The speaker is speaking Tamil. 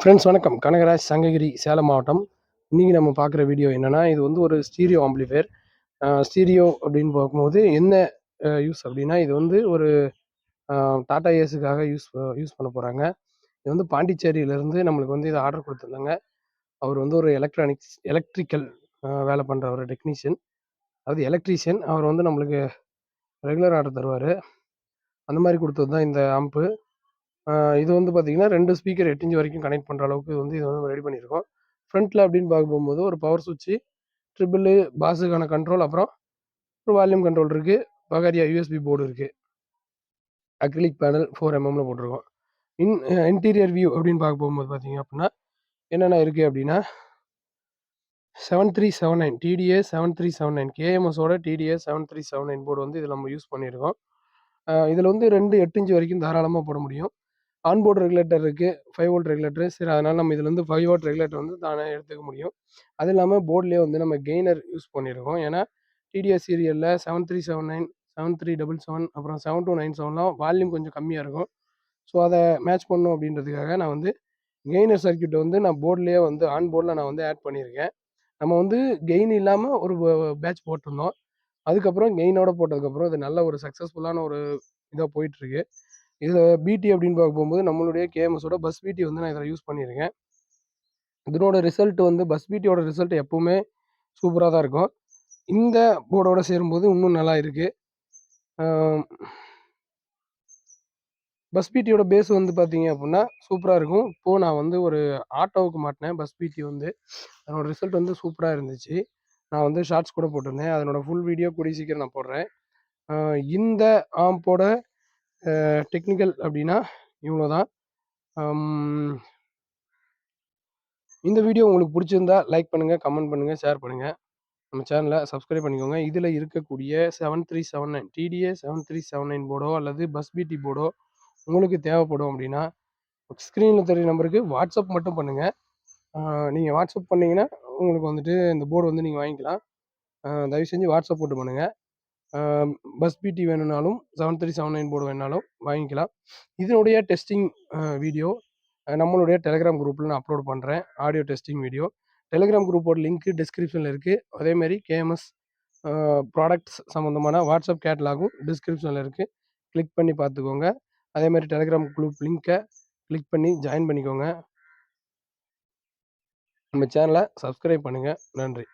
ஃப்ரெண்ட்ஸ் வணக்கம். கனகராஜ், சங்ககிரி, சேலம் மாவட்டம். இன்றைக்கி நம்ம பார்க்குற வீடியோ என்னென்னா, இது வந்து ஒரு ஸ்டீரியோ ஆம்பிளிஃபையர். ஸ்டீரியோ அப்படின்னு பார்க்கும்போது என்ன யூஸ் அப்படின்னா, இது வந்து ஒரு டாடா ஏஸுக்காக யூஸ் பண்ண போகிறாங்க. இது வந்து பாண்டிச்சேரியிலேருந்து நம்மளுக்கு வந்து இதை ஆர்டர் கொடுத்துருந்தாங்க. அவர் வந்து ஒரு எலக்ட்ரிக்கல் வேலை பண்ணுற ஒரு டெக்னீஷியன், அதாவது எலக்ட்ரீஷியன். அவர் வந்து நம்மளுக்கு ரெகுலர் ஆர்டர் தருவார். அந்த மாதிரி கொடுத்தது தான் இந்த ஆம்பு. இது வந்து பார்த்தீங்கன்னா 2 ஸ்பீக்கர் 8 இன்ச் வரைக்கும் கனெக்ட் பண்ணுற அளவுக்கு வந்து இது வந்து ரெடி பண்ணியிருக்கோம். ஃப்ரண்ட்டில் அப்படின்னு பார்க்க போகும்போது ஒரு பவர் சுவிட்சு, ட்ரிபிளு, பாஸுக்கான கண்ட்ரோல், அப்புறம் ஒரு வால்யூம் கண்ட்ரோல் இருக்குது. பகாரியா யூஎஸ்பி போர்டு இருக்குது. அக்ரிலிக் பேனல் 4 mmல போட்டிருக்கோம். இன்டீரியர் வியூ அப்படின்னு பார்க்க போகும்போது பார்த்தீங்க அப்படின்னா என்னென்ன இருக்குது அப்படின்னா 7379 TDA 7379 கேஎம்எஸோட TDA 7379 போர்டு வந்து இதில் நம்ம யூஸ் பண்ணியிருக்கோம். இதில் வந்து 2 8 இன்ச் வரைக்கும் தாராளமாக போட முடியும். ஆன்போர்டு ரெகுலேட்டர் இருக்குது, 5 வோல்ட் ரெகுலேட்டர். சரி, அதனால் நம்ம இதில் வந்து 5 வோல்ட் ரெகுலேட்டர் வந்து தானே எடுத்துக்க முடியும். அது இல்லாமல் போர்ட்லேயே வந்து நம்ம கெய்னர் யூஸ் பண்ணியிருக்கோம். ஏன்னா டிடிஎஸ் சீரியலில் 7379, 7377, அப்புறம் 7297லாம் வால்யூம் கொஞ்சம் கம்மியாக இருக்கும். ஸோ அதை மேட்ச் பண்ணணும் அப்படின்றதுக்காக நான் வந்து கெய்னர் சர்க்யூட்டை வந்து நான் போர்ட்லேயே வந்து போர்டில் நான் வந்து ஆட் பண்ணியிருக்கேன். நம்ம வந்து கெயின் இல்லாமல் ஒரு பேட்ச் போட்டிருந்தோம். அதுக்கப்புறம் கெயினோட போட்டதுக்கப்புறம் இது நல்ல ஒரு சக்ஸஸ்ஃபுல்லான ஒரு இதாக போயிட்டுருக்கு. இதில் பிடி அப்படின்னு பார்க்க போகும்போது நம்மளுடைய கேஎம்எஸோட பஸ் பிடி வந்து நான் இதில் யூஸ் பண்ணியிருக்கேன். இதனோட ரிசல்ட் வந்து பஸ் பிடியோட ரிசல்ட் எப்போவுமே சூப்பராக தான் இருக்கும். இந்த போர்டோட சேரும்போது இன்னும் நல்லா இருக்குது. பஸ் பிடியோட பேஸ் வந்து பார்த்தீங்க அப்படின்னா சூப்பராக இருக்கும். இப்போது நான் வந்து ஒரு ஆட்டோவுக்கு மாட்டினேன் பஸ் பிடி வந்து. அதனோட ரிசல்ட் வந்து சூப்பராக இருந்துச்சு. நான் வந்து ஷார்ட்ஸ் கூட போட்டிருந்தேன். அதனோட ஃபுல் வீடியோ கூடிய சீக்கிரம் நான் போடுறேன். இந்த ஆம்போட டெக்னிக்கல் அப்படின்னா இவ்வளோ தான். இந்த வீடியோ உங்களுக்கு பிடிச்சிருந்தா லைக் பண்ணுங்கள், கமெண்ட் பண்ணுங்கள், ஷேர் பண்ணுங்கள். நம்ம சேனலை சப்ஸ்கிரைப் பண்ணிக்கோங்க. இதில் இருக்கக்கூடிய 7379 TDA 7379 போர்டோ அல்லது பஸ் பிடி போர்டோ உங்களுக்கு தேவைப்படும் அப்படின்னா ஸ்க்ரீனில் தெரிய நம்பருக்கு வாட்ஸ்அப் மட்டும் பண்ணுங்கள். நீங்கள் வாட்ஸ்அப் பண்ணிங்கன்னா உங்களுக்கு வந்துட்டு இந்த போர்டு வந்து நீங்கள் வாங்கிக்கலாம். தயவு செஞ்சு வாட்ஸ்அப் போட்டு பண்ணுங்கள். பஸ் பிடி வேணும்னாலும் 7379 போர்டு வேணுனாலும் வாங்கிக்கலாம். இதனுடைய டெஸ்டிங் வீடியோ நம்மளுடைய டெலிகிராம் குரூப்பில் நான் அப்லோட் பண்ணுறேன். Audio testing video. டெலிகிராம் குரூப்போட லிங்க்கு டிஸ்கிரிப்ஷனில் இருக்குது. அதேமாதிரி கேஎம்எஸ் ப்ராடக்ட்ஸ் சம்மந்தமான வாட்ஸ்அப் கேட்லாகும் டிஸ்கிரிப்ஷனில் இருக்குது. கிளிக் பண்ணி பார்த்துக்கோங்க. அதேமாதிரி டெலிகிராம் குரூப் லிங்க்கை கிளிக் பண்ணி ஜாயின் பண்ணிக்கோங்க. நம்ம சேனலை சப்ஸ்கிரைப் பண்ணுங்கள். நன்றி.